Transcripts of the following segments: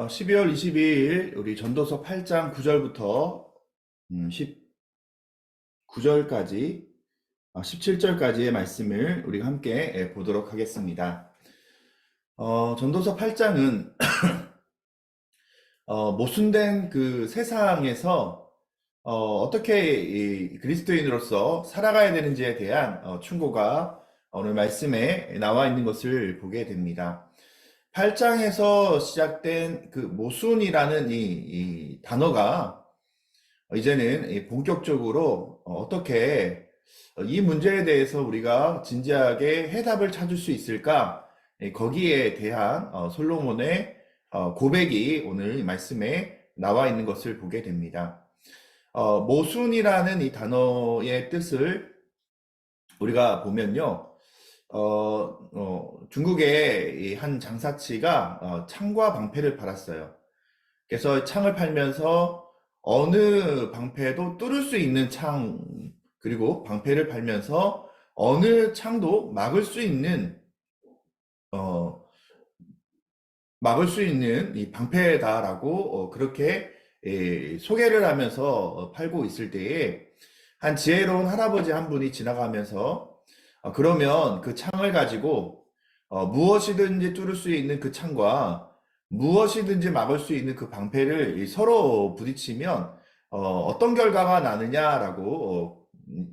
12월 22일 우리 전도서 8장 9절부터 19절까지, 17절까지의 말씀을 우리가 함께 보도록 하겠습니다. 전도서 8장은 모순된 그 세상에서 어떻게 이 그리스도인으로서 살아가야 되는지에 대한 충고가 오늘 말씀에 나와 있는 것을 보게 됩니다. 8장에서 시작된 그 모순이라는 이 단어가 이제는 본격적으로 어떻게 이 문제에 대해서 우리가 진지하게 해답을 찾을 수 있을까? 거기에 대한 솔로몬의 고백이 오늘 이 말씀에 나와 있는 것을 보게 됩니다. 모순이라는 이 단어의 뜻을 우리가 보면요. 중국의 이 한 장사치가 창과 방패를 팔았어요. 그래서 창을 팔면서 어느 방패도 뚫을 수 있는 창, 그리고 방패를 팔면서 어느 창도 어, 막을 수 있는 이 방패다라고 그렇게 소개를 하면서 팔고 있을 때에 한 지혜로운 할아버지 한 분이 지나가면서 그러면 그 창을 가지고 무엇이든지 뚫을 수 있는 그 창과 무엇이든지 막을 수 있는 그 방패를 서로 부딪히면 어떤 결과가 나느냐라고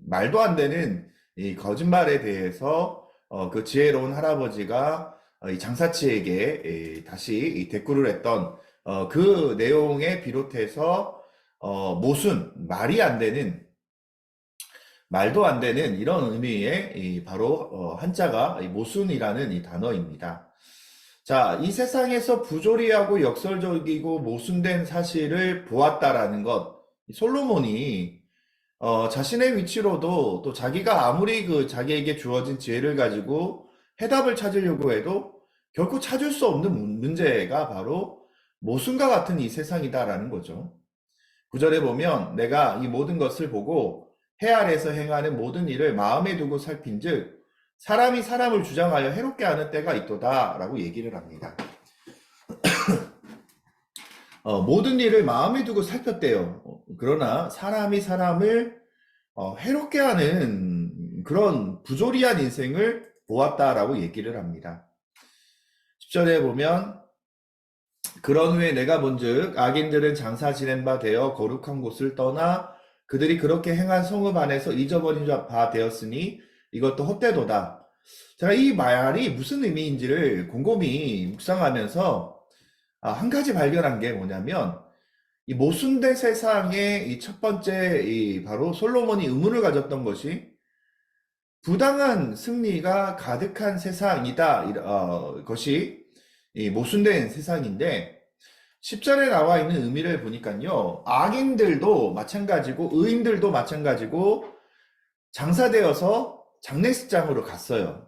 말도 안 되는 이 거짓말에 대해서 그 지혜로운 할아버지가 이 장사치에게 다시 이 대꾸를 했던 그 내용에 비롯해서 모순, 말도 안 되는 이런 의미의 바로 한자가 모순이라는 이 단어입니다. 자, 이 세상에서 부조리하고 역설적이고 모순된 사실을 보았다라는 것, 솔로몬이 자신의 위치로도 또 자기가 아무리 그 자기에게 주어진 지혜를 가지고 해답을 찾으려고 해도 결코 찾을 수 없는 문제가 바로 모순과 같은 이 세상이다라는 거죠. 9절에 보면 내가 이 모든 것을 보고 해 아래에서 행하는 모든 일을 마음에 두고 살핀즉 사람이 사람을 주장하여 해롭게 하는 때가 있도다 라고 얘기를 합니다. 모든 일을 마음에 두고 살폈대요. 그러나 사람이 사람을 해롭게 하는 그런 부조리한 인생을 보았다라고 얘기를 합니다. 10절에 보면 그런 후에 내가 본즉 악인들은 장사 지낸 바 되어 거룩한 곳을 떠나 그들이 그렇게 행한 성읍 안에서 잊어버린 바 되었으니 이것도 헛되도다. 제가 이 말이 무슨 의미인지를 곰곰이 묵상하면서 한 가지 발견한 게 뭐냐면 이 모순된 세상의 이 첫 번째 바로 솔로몬이 의문을 가졌던 것이 부당한 승리가 가득한 세상이다. 것이 이 모순된 세상인데 10절에 나와 있는 의미를 보니까요. 악인들도 마찬가지고 의인들도 마찬가지고 장사되어서 장례식장으로 갔어요.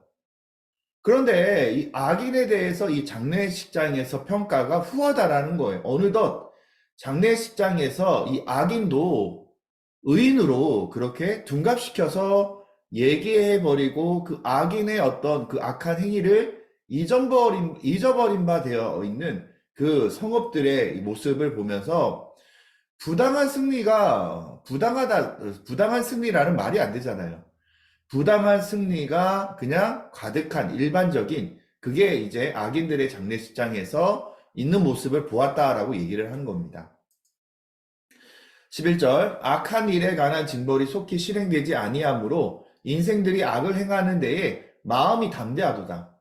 그런데 이 악인에 대해서 이 장례식장에서 평가가 후하다라는 거예요. 어느덧 장례식장에서 이 악인도 의인으로 그렇게 둔갑시켜서 얘기해버리고 그 악인의 어떤 그 악한 행위를 잊어버린 바 되어 있는 그 성읍들의 모습을 보면서 부당한 승리라는 말이 안 되잖아요. 부당한 승리가 그냥 가득한 일반적인 그게 이제 악인들의 장례식장에서 있는 모습을 보았다라고 얘기를 하는 겁니다. 11절 악한 일에 관한 징벌이 속히 실행되지 아니하므로 인생들이 악을 행하는 데에 마음이 담대하도다.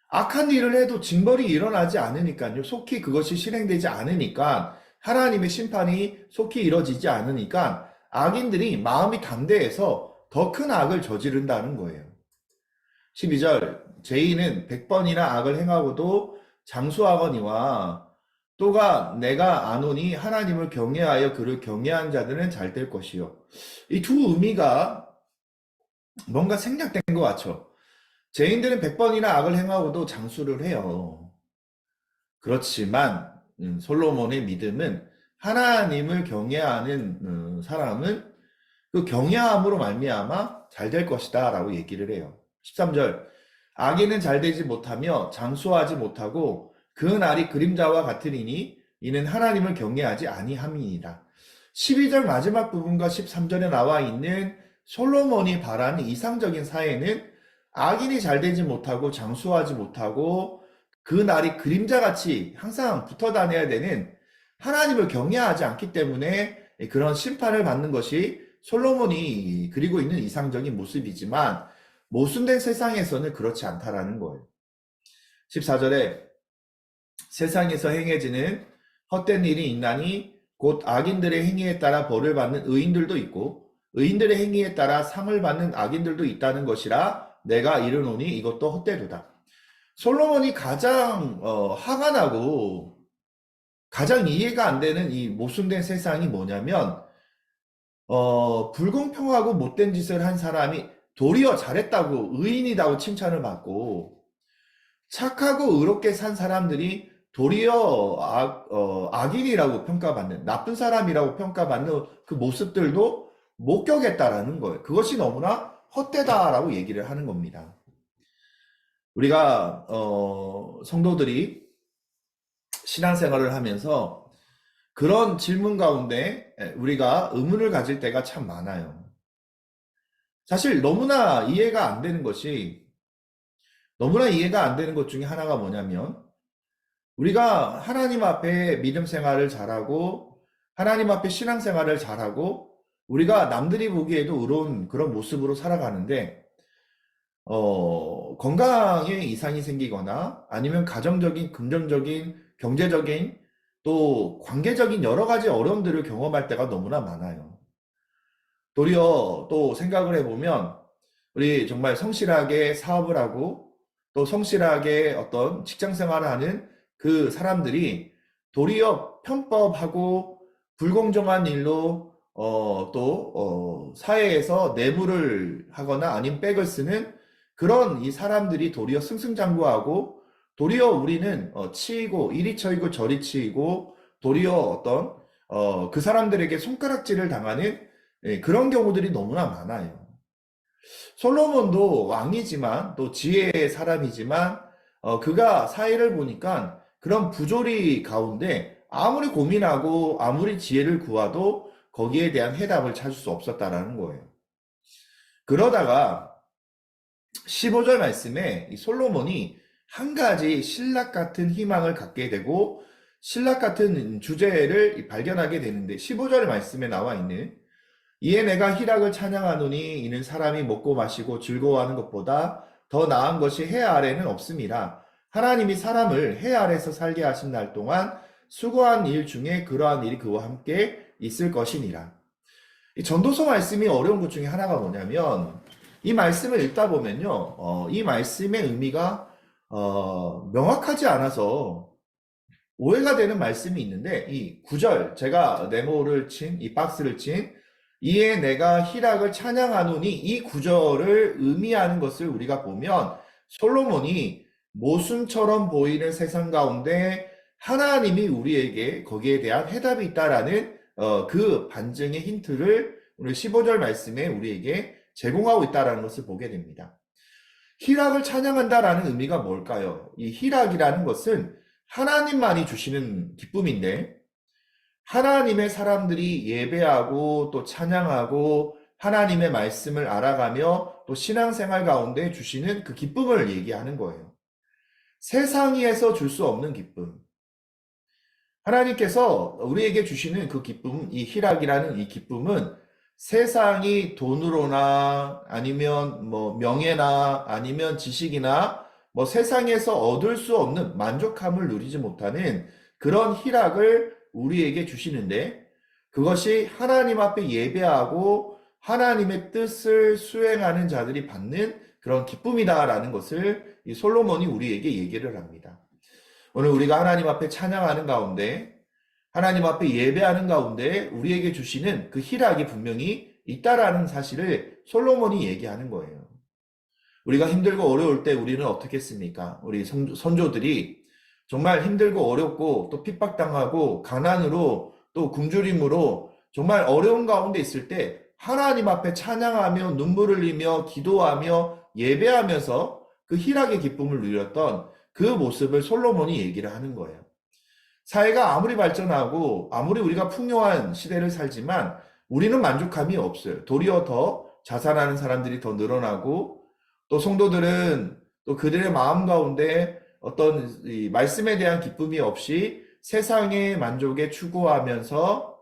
악한 일을 해도 징벌이 일어나지 않으니까요. 속히 그것이 실행되지 않으니까 하나님의 심판이 속히 이뤄지지 않으니까 악인들이 마음이 담대해서 더 큰 악을 저지른다는 거예요. 12절 죄인은 100번이나 악을 행하고도 장수하거니와 또가 내가 아노니 하나님을 경외하여 그를 경외한 자들은 잘 될 것이요. 이 두 의미가 뭔가 생략된 것 같죠. 죄인들은 100번이나 악을 행하고도 장수를 해요. 그렇지만 솔로몬의 믿음은 하나님을 경외하는 사람은 그 경외함으로 말미암아 잘 될 것이다 라고 얘기를 해요. 13절 악인은 잘 되지 못하며 장수하지 못하고 그 날이 그림자와 같으리니 이는 하나님을 경외하지 아니함이니라. 12절 마지막 부분과 13절에 나와 있는 솔로몬이 바라는 이상적인 사회는 악인이 잘 되지 못하고 장수하지 못하고 그 날이 그림자같이 항상 붙어 다녀야 되는, 하나님을 경외하지 않기 때문에 그런 심판을 받는 것이 솔로몬이 그리고 있는 이상적인 모습이지만, 모순된 세상에서는 그렇지 않다라는 거예요. 14절에 세상에서 행해지는 헛된 일이 있나니 곧 악인들의 행위에 따라 벌을 받는 의인들도 있고 의인들의 행위에 따라 상을 받는 악인들도 있다는 것이라 내가 이르노니 이것도 헛되도다. 솔로몬이 가장 화가 나고 가장 이해가 안 되는 이 모순된 세상이 뭐냐면, 불공평하고 못된 짓을 한 사람이 도리어 잘했다고, 의인이라고 칭찬을 받고, 착하고 의롭게 산 사람들이 도리어 악인이라고 평가받는, 나쁜 사람이라고 평가받는 그 모습들도 목격했다라는 거예요. 그것이 너무나 헛되다라고 얘기를 하는 겁니다. 우리가 성도들이 신앙생활을 하면서 그런 질문 가운데 우리가 의문을 가질 때가 참 많아요. 사실 너무나 이해가 안 되는 것 중에 하나가 뭐냐면, 우리가 하나님 앞에 믿음 생활을 잘하고 하나님 앞에 신앙 생활을 잘하고 우리가 남들이 보기에도 의로운 그런 모습으로 살아가는데, 건강에 이상이 생기거나 아니면 가정적인, 금전적인, 경제적인, 또 관계적인 여러 가지 어려움들을 경험할 때가 너무나 많아요. 도리어 또 생각을 해보면, 우리 정말 성실하게 사업을 하고 또 성실하게 어떤 직장 생활을 하는 그 사람들이 도리어 편법하고 불공정한 일로 사회에서 뇌물을 하거나 아니면 백을 쓰는 그런 이 사람들이 도리어 승승장구하고, 도리어 우리는 치이고 이리 쳐이고 저리 치이고 도리어 그 사람들에게 손가락질을 당하는 그런 경우들이 너무나 많아요. 솔로몬도 왕이지만 또 지혜의 사람이지만 그가 사회를 보니까 그런 부조리 가운데 아무리 고민하고 아무리 지혜를 구하도 거기에 대한 해답을 찾을 수 없었다라는 거예요. 그러다가 15절 말씀에 이 솔로몬이 한 가지 신락 같은 희망을 갖게 되고 신락 같은 주제를 발견하게 되는데, 15절 말씀에 나와 있는 이에 내가 희락을 찬양하노니 이는 사람이 먹고 마시고 즐거워하는 것보다 더 나은 것이 해 아래는 없음이라. 하나님이 사람을 해 아래서 살게 하신 날 동안 수고한 일 중에 그러한 일이 그와 함께 있을 것이니라. 이 전도서 말씀이 어려운 것 중에 하나가 뭐냐면, 이 말씀을 읽다 보면요, 이 말씀의 의미가 명확하지 않아서 오해가 되는 말씀이 있는데, 이 9절, 제가 네모를 친, 이 박스를 친 이에 내가 희락을 찬양하노니, 이 구절을 의미하는 것을 우리가 보면 솔로몬이 모순처럼 보이는 세상 가운데 하나님이 우리에게 거기에 대한 해답이 있다라는 그 반증의 힌트를 오늘 15절 말씀에 우리에게 제공하고 있다라는 것을 보게 됩니다. 희락을 찬양한다라는 의미가 뭘까요? 이 희락이라는 것은 하나님만이 주시는 기쁨인데, 하나님의 사람들이 예배하고 또 찬양하고 하나님의 말씀을 알아가며 또 신앙생활 가운데 주시는 그 기쁨을 얘기하는 거예요. 세상에서 줄 수 없는 기쁨. 하나님께서 우리에게 주시는 그 기쁨, 이 희락이라는 이 기쁨은 세상이 돈으로나 아니면 뭐 명예나 아니면 지식이나 뭐 세상에서 얻을 수 없는 만족함을 누리지 못하는 그런 희락을 우리에게 주시는데, 그것이 하나님 앞에 예배하고 하나님의 뜻을 수행하는 자들이 받는 그런 기쁨이다라는 것을 이 솔로몬이 우리에게 얘기를 합니다. 오늘 우리가 하나님 앞에 찬양하는 가운데, 하나님 앞에 예배하는 가운데 우리에게 주시는 그 희락이 분명히 있다라는 사실을 솔로몬이 얘기하는 거예요. 우리가 힘들고 어려울 때 우리는 어떻게 했습니까? 우리 선조들이 정말 힘들고 어렵고 또 핍박당하고 가난으로 또 굶주림으로 정말 어려운 가운데 있을 때 하나님 앞에 찬양하며 눈물을 흘리며 기도하며 예배하면서 그 희락의 기쁨을 누렸던 그 모습을 솔로몬이 얘기를 하는 거예요. 사회가 아무리 발전하고 아무리 우리가 풍요한 시대를 살지만 우리는 만족함이 없어요. 도리어 더 자살하는 사람들이 더 늘어나고 또 성도들은 또 그들의 마음 가운데 어떤 이 말씀에 대한 기쁨이 없이 세상의 만족에 추구하면서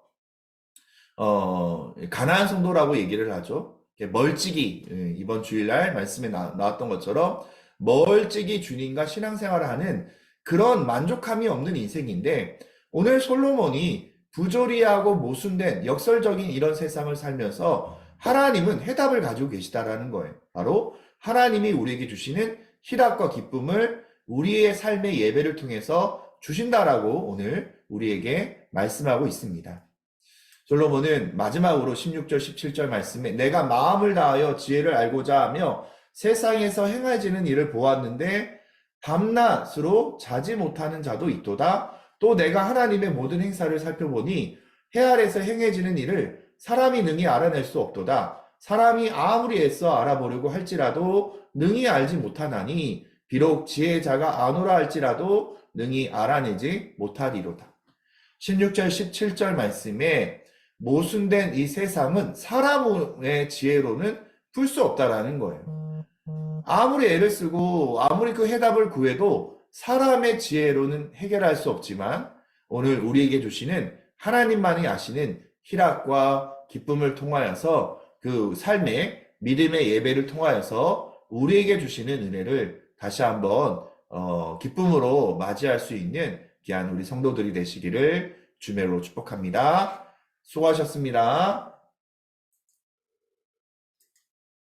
가난한 성도라고 얘기를 하죠. 멀찍이 이번 주일날 말씀에 나왔던 것처럼 멀찍이 주님과 신앙생활을 하는 그런 만족함이 없는 인생인데 오늘 솔로몬이 부조리하고 모순된 역설적인 이런 세상을 살면서 하나님은 해답을 가지고 계시다라는 거예요. 바로 하나님이 우리에게 주시는 희락과 기쁨을 우리의 삶의 예배를 통해서 주신다라고 오늘 우리에게 말씀하고 있습니다. 솔로몬은 마지막으로 16절, 17절 말씀에 내가 마음을 다하여 지혜를 알고자 하며 세상에서 행해지는 일을 보았는데 밤낮으로 자지 못하는 자도 있도다. 또 내가 하나님의 모든 행사를 살펴보니 해 아래서 행해지는 일을 사람이 능히 알아낼 수 없도다. 사람이 아무리 애써 알아보려고 할지라도 능히 알지 못하나니 비록 지혜자가 아노라 할지라도 능히 알아내지 못하리로다. 16절, 17절 말씀에 모순된 이 세상은 사람의 지혜로는 풀 수 없다라는 거예요. 아무리 애를 쓰고 아무리 그 해답을 구해도 사람의 지혜로는 해결할 수 없지만 오늘 우리에게 주시는 하나님만이 아시는 희락과 기쁨을 통하여서 그 삶의 믿음의 예배를 통하여서 우리에게 주시는 은혜를 다시 한번 기쁨으로 맞이할 수 있는 귀한 우리 성도들이 되시기를 주님으로 축복합니다. 수고하셨습니다.